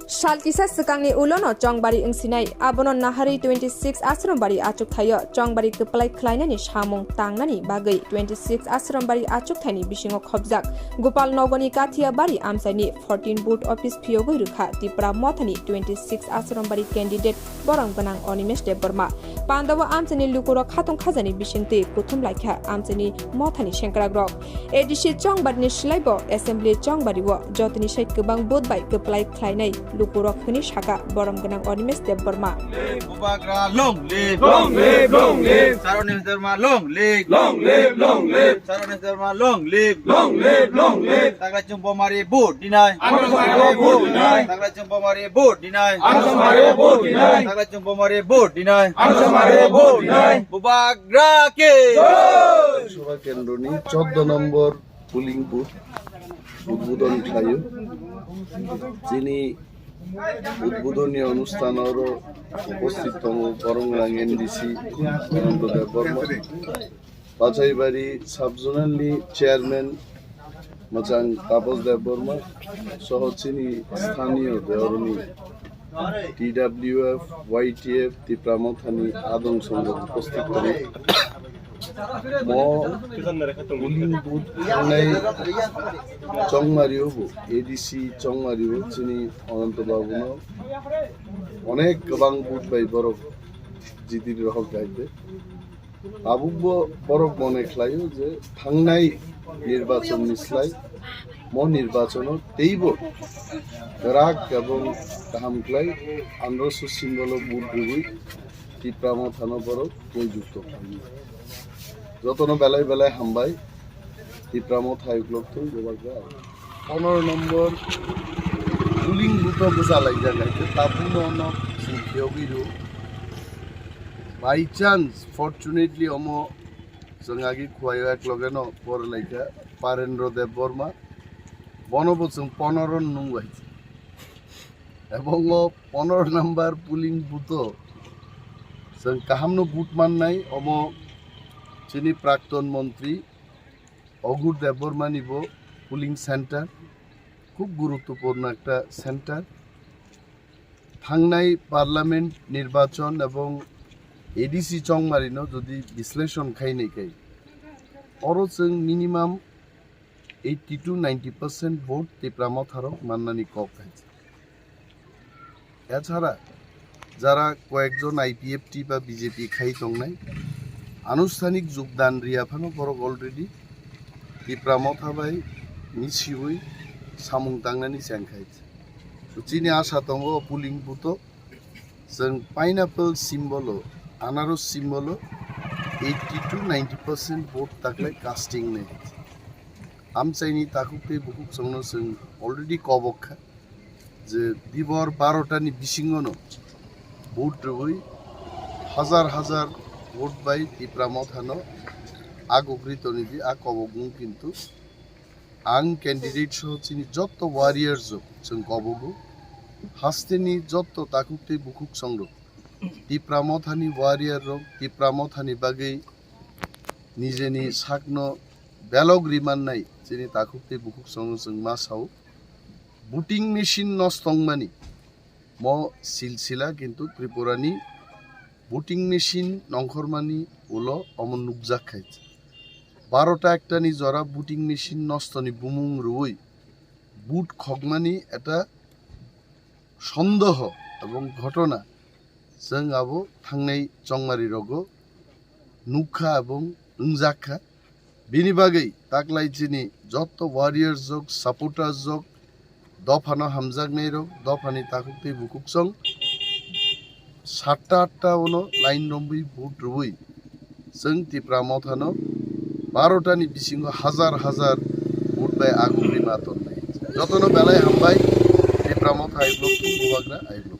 Shalkisa sekangni ulono Chongbari ingsinai abono nahari 26 asrambari achuk thayo Chongbari keplai khlainani samung tangnani Bagui 26 asrambari achuk thani bisingo khobjak Gopal Nogoni Kathiyabari Amchaini 14 boot office Phiyogui Rukha TRIPURA mothani 26 asrambari candidate borang ganang Animesh Debbarma Pandawa Amchaini lukuro khatung khajani bisingte kuthum laikha Amchaini mothani shenkragrok edishi Chongbari ni slaibo assembly Chongbari wo jotini sait kebang boot bai keplai khlainai Lukurok khuni shaka borom ganang Animesh Debbarma Bubagra long live Saronis Dharma long live Saronis Dharma long live Takla jumbo mari boot deny Takla jumbo mari boot deny Takla jumbo mari boot deny Bubagra ke সভা কেন্দ্র নি 14 নম্বর pulling booth উদ্বোধন ঠাইও যিনি উদ্বোধনী অনুষ্ঠানৰ উপস্থিততম বৰংৰাং NDC Debbarma Pachaibari sub zonal chairman মচাং তাপস দেববর্মা সহ চিনি স্থানীয় দেওরনী TWF, YTF, ত্রিপুরা মথানি আদং সংঘ উপস্থিত করে চংমারিও এডিসি চংমারিও চিনি অনন্ত বাবুন অনেক গোবাং বুট বাই বরফ জিদির রহক গাইতে আবুব্ব বরফ মনে খাইও যে থাংনাই নির্বাচন নিসলাই নির্বাচন তেইব রাগ এবং কাহামক্লাই আন্দ্রস সিম্বল বুট রুবি ত্রিপুরা থানো বরফ বৈযুক্ত যতন বেলায় বেলায় হামবাই ত্রিপুরা থাইগুলো তো 15 নম্বর পুলিং বুথ বসালাই জায়গাতে তাপুন Phiyogui বাই চান্স ফরচুনেটলি जों आगे खुआयो एक लगे न पर लाइका पारेन्द्र देबबर्मा বনবচন 15 নং হয়েছে এবং 15 নাম্বার পুলিং বুথ जों কাহামনো বুথ মাননাই চিনি প্রাক্তন মন্ত্রী অগুর দেববর্মা নিব পুলিং সেন্টার খুব গুরুত্বপূর্ণ একটা সেন্টার থাংনাই পার্লামেন্ট নির্বাচন এবং এডিসি চংমারিনো যদি বিশ্লেষণ খাই নাই খাই অরো जों মিনিমাম 80 to 90% ভোট ত্রিপুরা মথারক মান্নানি কক খাইছে এছাড়া যারা কয়েকজন আইপিএফটি বা বিজেপি খাই তংনাই আনুষ্ঠানিক যোগদান রিয়াফানো বরক অলরেডি ত্রিপুরা মথাবাই মিছিউই সামুং তাংনানি চ্যাং খাইছে চিনি আশা তঙ্গ পুলিং বুথ जों পাইনাপল সিম্বল আনারস সিম্বল 80 to 90% ভোট থাকলে কাস্টিং নেই আমচাইনি তাকুকে বুকুক সংনো जों অলরেডি কবখা যে দিবর 12টানি বিসিংগনো ভোট রই হাজার হাজার ভোট বাই ত্রিপুরা মথানো আগগ্রিত নিদি আ কবগুং কিন্তু আং ক্যান্ডিডেট সহ চিনি যত ওয়ারিয়ার্স जों কবগু হাস্তেনি যত তাকুকে বুকুক সংগ্র ত্রিপুরা মথানি ওয়ারিয়ার রক ত্রিপুরা মথানি বাগৈ নিজেনি সাকনো বেলগ রিমান নাই যিনি তাকুকে বুকুক সংগ্র जों মাসাও বুটিং মেশিন নস্তংমানি সিলসিলা কিন্তু ত্রিপুরানি বুটিং মেশিন নংখরমানি উলো অমন নুকজাক খাইছে 12টা একটানি জরা বুটিং মেশিন নস্তনি বুমুং রুই বুট খগমানি এটা সন্দেহ এবং ঘটনা जों আবো থাংনাই চংমারি রগ নুখা এবং উংজাখা বিনি বাগৈ তাকলাই চিনি যত ওয়ারিয়ার্স যোগ সাপোর্টার্স যোগ দফানো হামজাগনাই রগ দফানি তাকুতে বুকুক সং 7টা 8টা উনো লাইন নম্বই বুট রুই जों ত্রিপুরা মথানো 12টানি বিসিংগ হাজার হাজার বুট বাই আগুরি মাতন নাই যতনো বেলায় হামবাই ত্রিপুরা মথা আইব্লক বুবাগ্রা আইব্লক